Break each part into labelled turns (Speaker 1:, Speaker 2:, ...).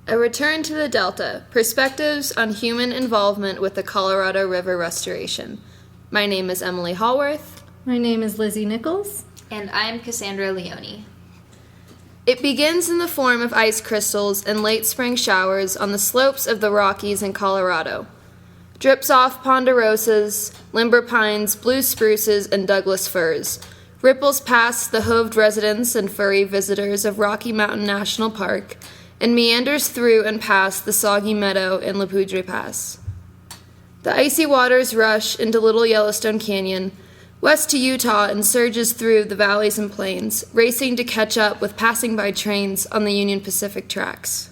Speaker 1: A Return to the Delta, Perspectives on Human Involvement with the Colorado River Restoration. My name is Emily Hallworth.
Speaker 2: My name is Lizzie Nichols.
Speaker 3: And I'm Cassandra Leone.
Speaker 1: It begins in the form of ice crystals and late spring showers on the slopes of the Rockies in Colorado. Drips off ponderosas, limber pines, blue spruces, and Douglas firs. Ripples past the hoved residents and furry visitors of Rocky Mountain National Park, and meanders through and past the soggy meadow in La Poudre Pass. The icy waters rush into Little Yellowstone Canyon, west to Utah, and surges through the valleys and plains, racing to catch up with passing by trains on the Union Pacific tracks.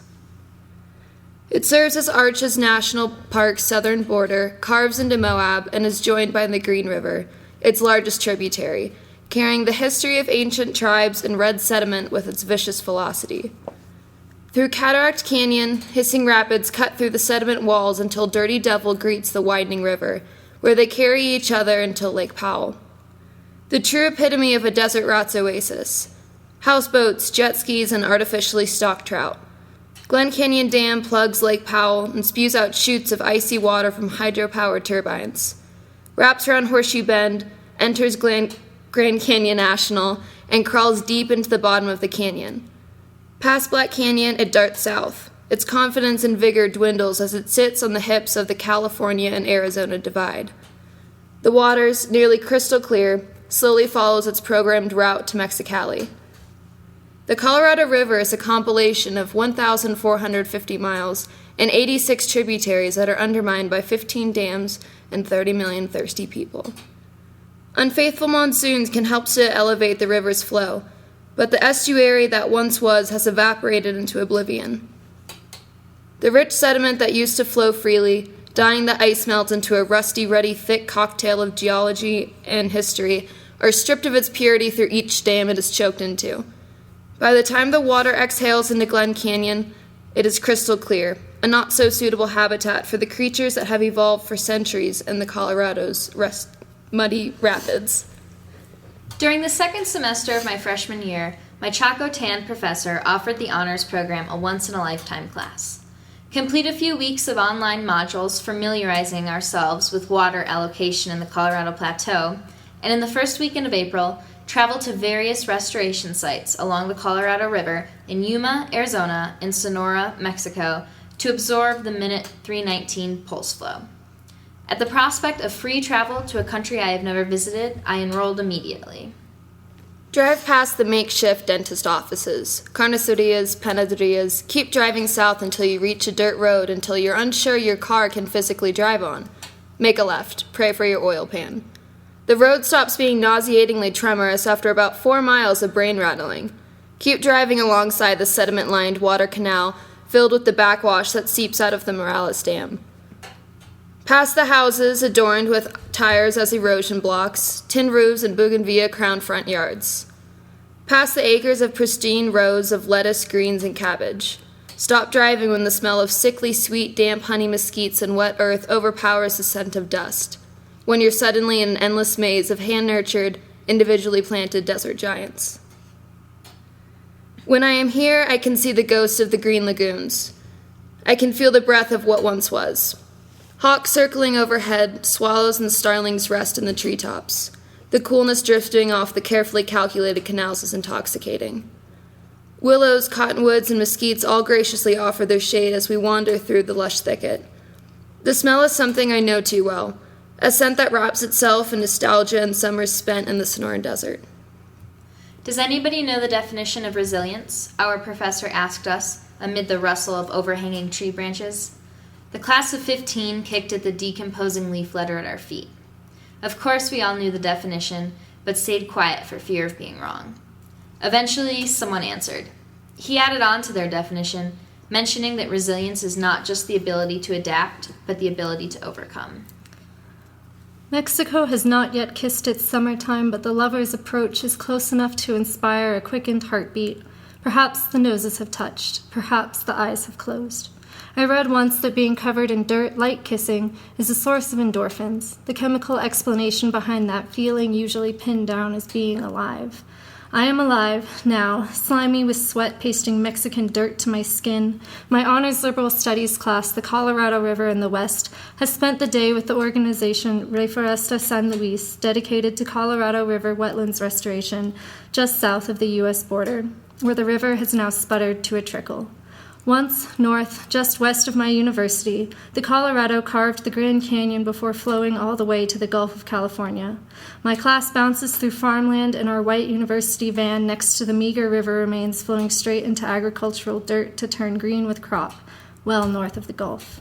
Speaker 1: It serves as Arches National Park's southern border, carves into Moab, and is joined by the Green River, its largest tributary, carrying the history of ancient tribes and red sediment with its vicious velocity. Through Cataract Canyon, hissing rapids cut through the sediment walls until Dirty Devil greets the widening river, where they carry each other until Lake Powell. The true epitome of a desert rat's oasis. Houseboats, jet skis, and artificially stocked trout. Glen Canyon Dam plugs Lake Powell and spews out chutes of icy water from hydropower turbines. Wraps around Horseshoe Bend, enters Grand Canyon National, and crawls deep into the bottom of the canyon. Past Black Canyon, it darts south. Its confidence and vigor dwindles as it sits on the hips of the California and Arizona divide. The waters, nearly crystal clear, slowly follows its programmed route to Mexicali. The Colorado River is a compilation of 1,450 miles and 86 tributaries that are undermined by 15 dams and 30 million thirsty people. Unfaithful monsoons can help to elevate the river's flow, but the estuary that once was has evaporated into oblivion. The rich sediment that used to flow freely, dyeing the ice melt into a rusty, ruddy, thick cocktail of geology and history, are stripped of its purity through each dam it is choked into. By the time the water exhales into Glen Canyon, it is crystal clear, a not-so-suitable habitat for the creatures that have evolved for centuries in the Colorado's muddy rapids.
Speaker 3: During the second semester of my freshman year, my Chaco Tan professor offered the honors program a once-in-a-lifetime class. Complete a few weeks of online modules familiarizing ourselves with water allocation in the Colorado Plateau, and in the first weekend of April, travel to various restoration sites along the Colorado River in Yuma, Arizona, and Sonora, Mexico, to absorb the Minute 319 pulse flow. At the prospect of free travel to a country I have never visited, I enrolled immediately.
Speaker 1: Drive past the makeshift dentist offices, carnicerias, panaderias. Keep driving south until you reach a dirt road until you're unsure your car can physically drive on. Make a left. Pray for your oil pan. The road stops being nauseatingly tremorous after about 4 miles of brain rattling. Keep driving alongside the sediment-lined water canal filled with the backwash that seeps out of the Morales Dam. Past the houses adorned with tires as erosion blocks, tin roofs, and bougainvillea-crowned front yards. Past the acres of pristine rows of lettuce, greens, and cabbage. Stop driving when the smell of sickly sweet, damp honey mesquites and wet earth overpowers the scent of dust. When you're suddenly in an endless maze of hand-nurtured, individually planted desert giants. When I am here, I can see the ghosts of the green lagoons. I can feel the breath of what once was. Hawks circling overhead, swallows and starlings rest in the treetops. The coolness drifting off the carefully calculated canals is intoxicating. Willows, cottonwoods, and mesquites all graciously offer their shade as we wander through the lush thicket. The smell is something I know too well, a scent that wraps itself in nostalgia and summers spent in the Sonoran Desert.
Speaker 3: Does anybody know the definition of resilience? Our professor asked us, amid the rustle of overhanging tree branches. The class of 15 kicked at the decomposing leaf litter at our feet. Of course, we all knew the definition, but stayed quiet for fear of being wrong. Eventually, someone answered. He added on to their definition, mentioning that resilience is not just the ability to adapt, but the ability to overcome.
Speaker 2: Mexico has not yet kissed its summertime, but the lover's approach is close enough to inspire a quickened heartbeat. Perhaps the noses have touched. Perhaps the eyes have closed. I read once that being covered in dirt, like kissing, is a source of endorphins, the chemical explanation behind that feeling usually pinned down as being alive. I am alive, now, slimy with sweat pasting Mexican dirt to my skin. My honors liberal studies class, the Colorado River in the West, has spent the day with the organization Reforesta San Luis, dedicated to Colorado River wetlands restoration, just south of the U.S. border, where the river has now sputtered to a trickle. Once, north, just west of my university, the Colorado carved the Grand Canyon before flowing all the way to the Gulf of California. My class bounces through farmland in our white university van next to the meager river remains flowing straight into agricultural dirt to turn green with crop, well north of the Gulf.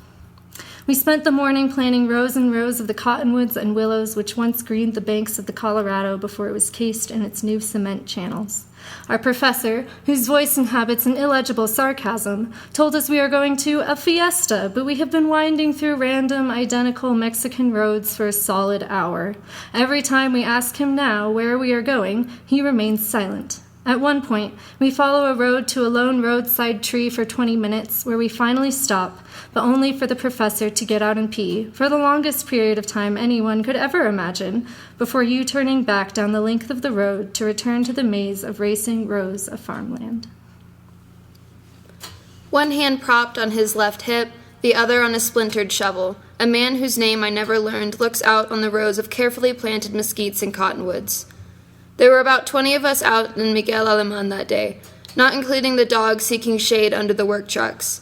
Speaker 2: We spent the morning planting rows and rows of the cottonwoods and willows which once greened the banks of the Colorado before it was cased in its new cement channels. Our professor, whose voice inhabits an illegible sarcasm, told us we are going to a fiesta, but we have been winding through random, identical Mexican roads for a solid hour. Every time we ask him now where we are going, he remains silent. At one point, we follow a road to a lone roadside tree for 20 minutes, where we finally stop, but only for the professor to get out and pee, for the longest period of time anyone could ever imagine, before U-turning back down the length of the road to return to the maze of racing rows of farmland.
Speaker 1: One hand propped on his left hip, the other on a splintered shovel, a man whose name I never learned looks out on the rows of carefully planted mesquites and cottonwoods. There were about 20 of us out in Miguel Alemán that day, not including the dog seeking shade under the work trucks.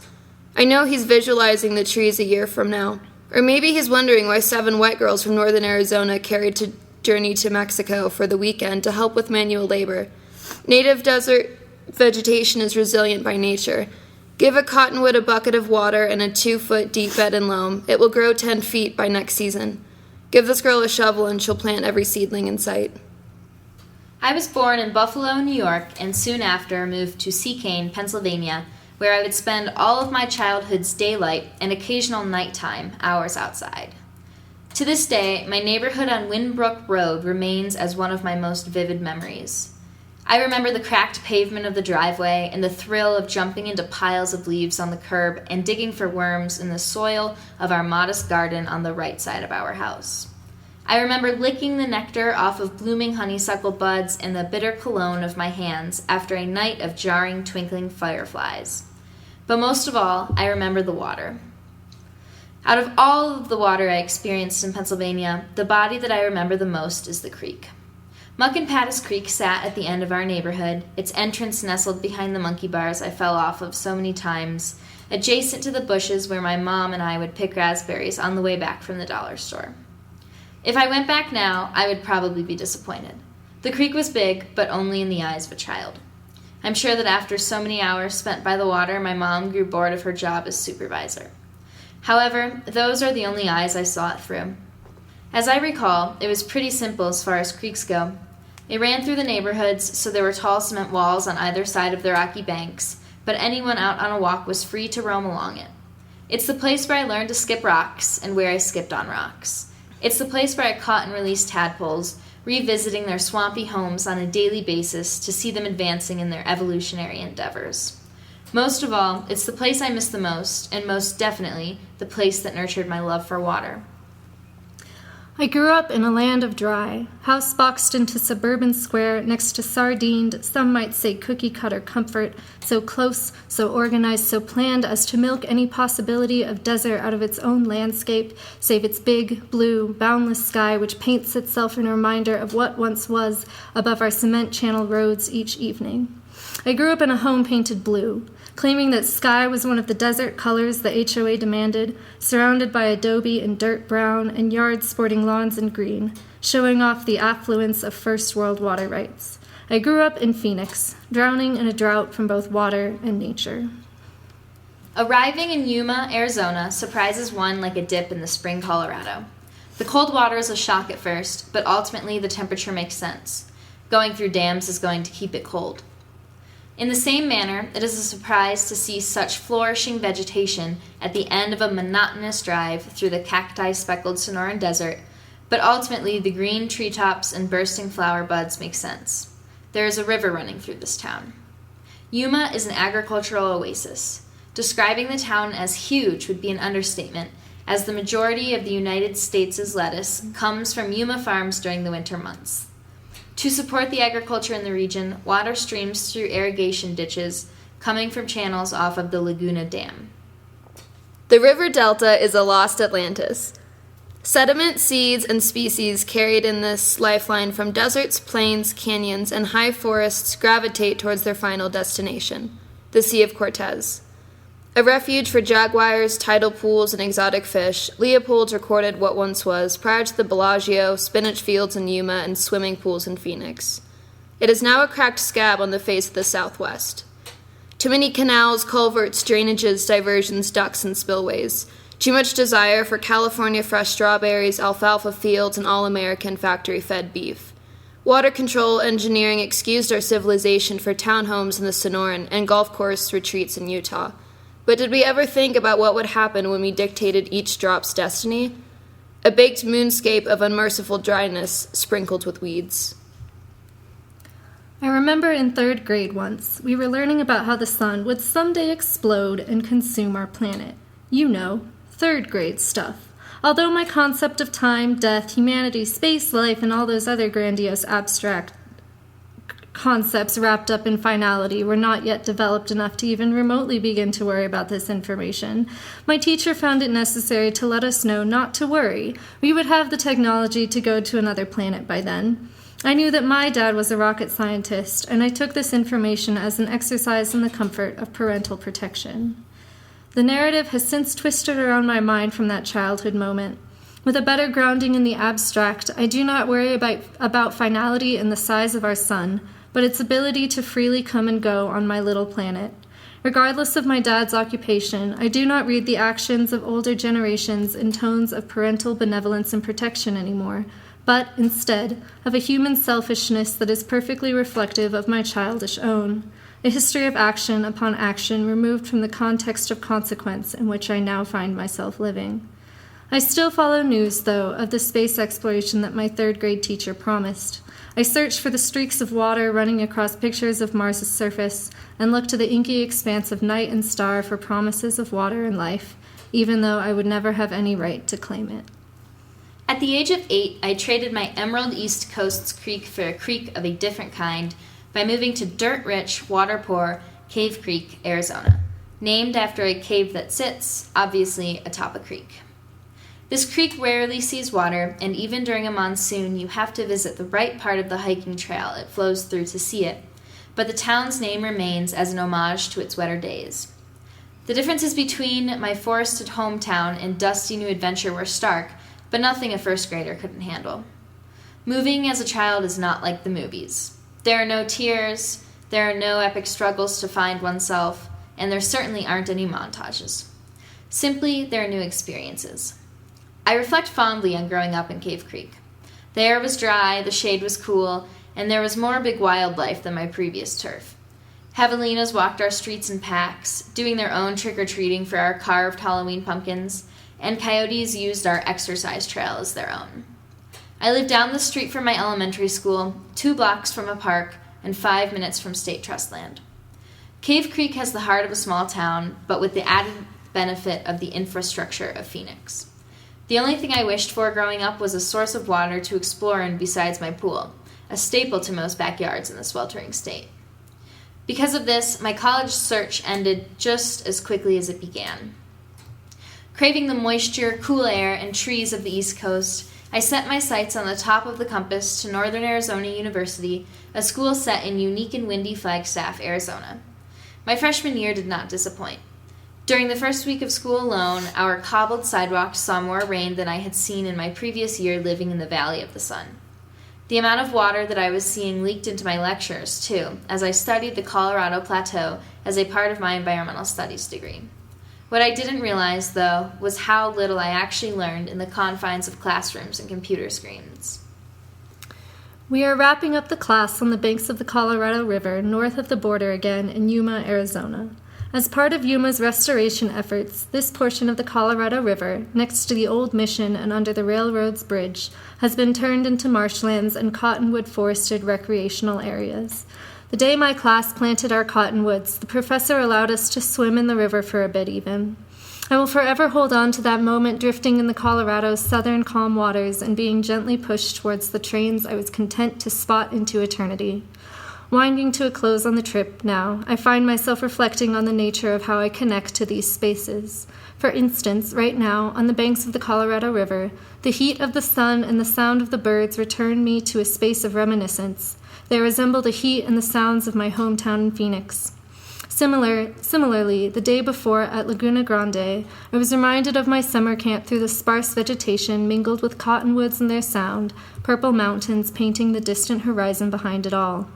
Speaker 1: I know he's visualizing the trees a year from now. Or maybe he's wondering why 7 white girls from northern Arizona carried to journey to Mexico for the weekend to help with manual labor. Native desert vegetation is resilient by nature. Give a cottonwood a bucket of water and a 2-foot deep bed in loam. It will grow 10 feet by next season. Give this girl a shovel and she'll plant every seedling in sight.
Speaker 3: I was born in Buffalo, New York, and soon after moved to Seacane, Pennsylvania, where I would spend all of my childhood's daylight and occasional nighttime hours outside. To this day, my neighborhood on Winbrook Road remains as one of my most vivid memories. I remember the cracked pavement of the driveway and the thrill of jumping into piles of leaves on the curb and digging for worms in the soil of our modest garden on the right side of our house. I remember licking the nectar off of blooming honeysuckle buds and the bitter cologne of my hands after a night of jarring, twinkling fireflies. But most of all, I remember the water. Out of all of the water I experienced in Pennsylvania, the body that I remember the most is the creek. Muckenpattis Creek sat at the end of our neighborhood, its entrance nestled behind the monkey bars I fell off of so many times, adjacent to the bushes where my mom and I would pick raspberries on the way back from the dollar store. If I went back now, I would probably be disappointed. The creek was big, but only in the eyes of a child. I'm sure that after so many hours spent by the water, my mom grew bored of her job as supervisor. However, those are the only eyes I saw it through. As I recall, it was pretty simple as far as creeks go. It ran through the neighborhoods, so there were tall cement walls on either side of the rocky banks, but anyone out on a walk was free to roam along it. It's the place where I learned to skip rocks and where I skipped on rocks. It's the place where I caught and released tadpoles, revisiting their swampy homes on a daily basis to see them advancing in their evolutionary endeavors. Most of all, it's the place I miss the most, and most definitely the place that nurtured my love for water.
Speaker 2: I grew up in a land of dry, house-boxed into suburban square next to sardined, some might say cookie-cutter comfort, so close, so organized, so planned as to milk any possibility of desert out of its own landscape, save its big, blue, boundless sky which paints itself in a reminder of what once was above our cement channel roads each evening. I grew up in a home painted blue, claiming that sky was one of the desert colors the HOA demanded, surrounded by adobe and dirt brown and yards sporting lawns in green, showing off the affluence of first world water rights. I grew up in Phoenix, drowning in a drought from both water and nature.
Speaker 3: Arriving in Yuma, Arizona surprises one like a dip in the spring Colorado. The cold water is a shock at first, but ultimately the temperature makes sense. Going through dams is going to keep it cold. In the same manner, it is a surprise to see such flourishing vegetation at the end of a monotonous drive through the cacti-speckled Sonoran Desert, but ultimately the green treetops and bursting flower buds make sense. There is a river running through this town. Yuma is an agricultural oasis. Describing the town as huge would be an understatement, as the majority of the United States' lettuce comes from Yuma farms during the winter months. To support the agriculture in the region, water streams through irrigation ditches coming from channels off of the Laguna Dam.
Speaker 1: The river delta is a lost Atlantis. Sediment, seeds, and species carried in this lifeline from deserts, plains, canyons, and high forests gravitate towards their final destination, the Sea of Cortez. A refuge for jaguars, tidal pools, and exotic fish, Leopold's recorded what once was, prior to the Bellagio, spinach fields in Yuma, and swimming pools in Phoenix. It is now a cracked scab on the face of the Southwest. Too many canals, culverts, drainages, diversions, ducts, and spillways. Too much desire for California fresh strawberries, alfalfa fields, and all-American factory-fed beef. Water control engineering excused our civilization for townhomes in the Sonoran and golf course retreats in Utah. But did we ever think about what would happen when we dictated each drop's destiny? A baked moonscape of unmerciful dryness sprinkled with weeds.
Speaker 2: I remember in 3rd grade once, we were learning about how the sun would someday explode and consume our planet. You know, 3rd grade stuff. Although my concept of time, death, humanity, space life, and all those other grandiose abstract concepts wrapped up in finality were not yet developed enough to even remotely begin to worry about this information, my teacher found it necessary to let us know not to worry. We would have the technology to go to another planet by then. I knew that my dad was a rocket scientist, and I took this information as an exercise in the comfort of parental protection. The narrative has since twisted around my mind from that childhood moment. With a better grounding in the abstract, I do not worry about finality and the size of our sun, but its ability to freely come and go on my little planet. Regardless of my dad's occupation, I do not read the actions of older generations in tones of parental benevolence and protection anymore, but, instead, of a human selfishness that is perfectly reflective of my childish own. A history of action upon action removed from the context of consequence in which I now find myself living. I still follow news, though, of the space exploration that my 3rd grade teacher promised. I search for the streaks of water running across pictures of Mars's surface and look to the inky expanse of night and star for promises of water and life, even though I would never have any right to claim it.
Speaker 3: At the age of 8, I traded my Emerald East Coast's creek for a creek of a different kind by moving to dirt-rich, water-poor Cave Creek, Arizona, named after a cave that sits, obviously, atop a creek. This creek rarely sees water, and even during a monsoon, you have to visit the right part of the hiking trail it flows through to see it, but the town's name remains as an homage to its wetter days. The differences between my forested hometown and dusty new adventure were stark, but nothing a first grader couldn't handle. Moving as a child is not like the movies. There are no tears, there are no epic struggles to find oneself, and there certainly aren't any montages. Simply, there are new experiences. I reflect fondly on growing up in Cave Creek. The air was dry, the shade was cool, and there was more big wildlife than my previous turf. Javelinas walked our streets in packs, doing their own trick-or-treating for our carved Halloween pumpkins, and coyotes used our exercise trail as their own. I lived down the street from my elementary school, 2 blocks from a park, and 5 minutes from state trust land. Cave Creek has the heart of a small town, but with the added benefit of the infrastructure of Phoenix. The only thing I wished for growing up was a source of water to explore in besides my pool, a staple to most backyards in the sweltering state. Because of this, my college search ended just as quickly as it began. Craving the moisture, cool air, and trees of the East Coast, I set my sights on the top of the compass to Northern Arizona University, a school set in unique and windy Flagstaff, Arizona. My freshman year did not disappoint. During the first week of school alone, our cobbled sidewalks saw more rain than I had seen in my previous year living in the Valley of the Sun. The amount of water that I was seeing leaked into my lectures, too, as I studied the Colorado Plateau as a part of my environmental studies degree. What I didn't realize, though, was how little I actually learned in the confines of classrooms and computer screens.
Speaker 2: We are wrapping up the class on the banks of the Colorado River, north of the border again in Yuma, Arizona. As part of Yuma's restoration efforts, this portion of the Colorado River, next to the old mission and under the railroad's bridge, has been turned into marshlands and cottonwood forested recreational areas. The day my class planted our cottonwoods, the professor allowed us to swim in the river for a bit even. I will forever hold on to that moment drifting in the Colorado's southern calm waters and being gently pushed towards the trains I was content to spot into eternity. Winding to a close on the trip now, I find myself reflecting on the nature of how I connect to these spaces. For instance, right now, on the banks of the Colorado River, the heat of the sun and the sound of the birds return me to a space of reminiscence. They resemble the heat and the sounds of my hometown in Phoenix. Similarly, the day before at Laguna Grande, I was reminded of my summer camp through the sparse vegetation mingled with cottonwoods and their sound, purple mountains painting the distant horizon behind it all.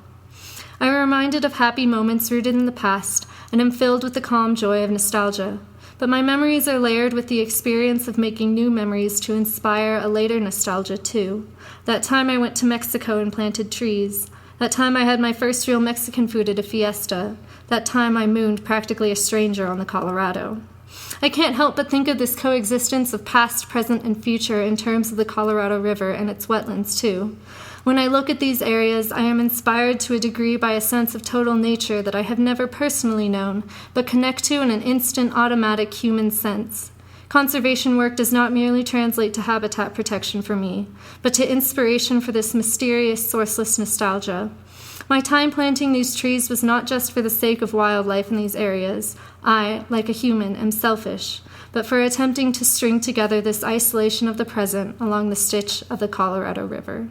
Speaker 2: I am reminded of happy moments rooted in the past, and am filled with the calm joy of nostalgia. But my memories are layered with the experience of making new memories to inspire a later nostalgia, too. That time I went to Mexico and planted trees. That time I had my first real Mexican food at a fiesta. That time I mooned practically a stranger on the Colorado. I can't help but think of this coexistence of past, present, and future in terms of the Colorado River and its wetlands, too. When I look at these areas, I am inspired to a degree by a sense of total nature that I have never personally known, but connect to in an instant, automatic human sense. Conservation work does not merely translate to habitat protection for me, but to inspiration for this mysterious, sourceless nostalgia. My time planting these trees was not just for the sake of wildlife in these areas. I, like a human, am selfish, but for attempting to string together this isolation of the present along the stitch of the Colorado River.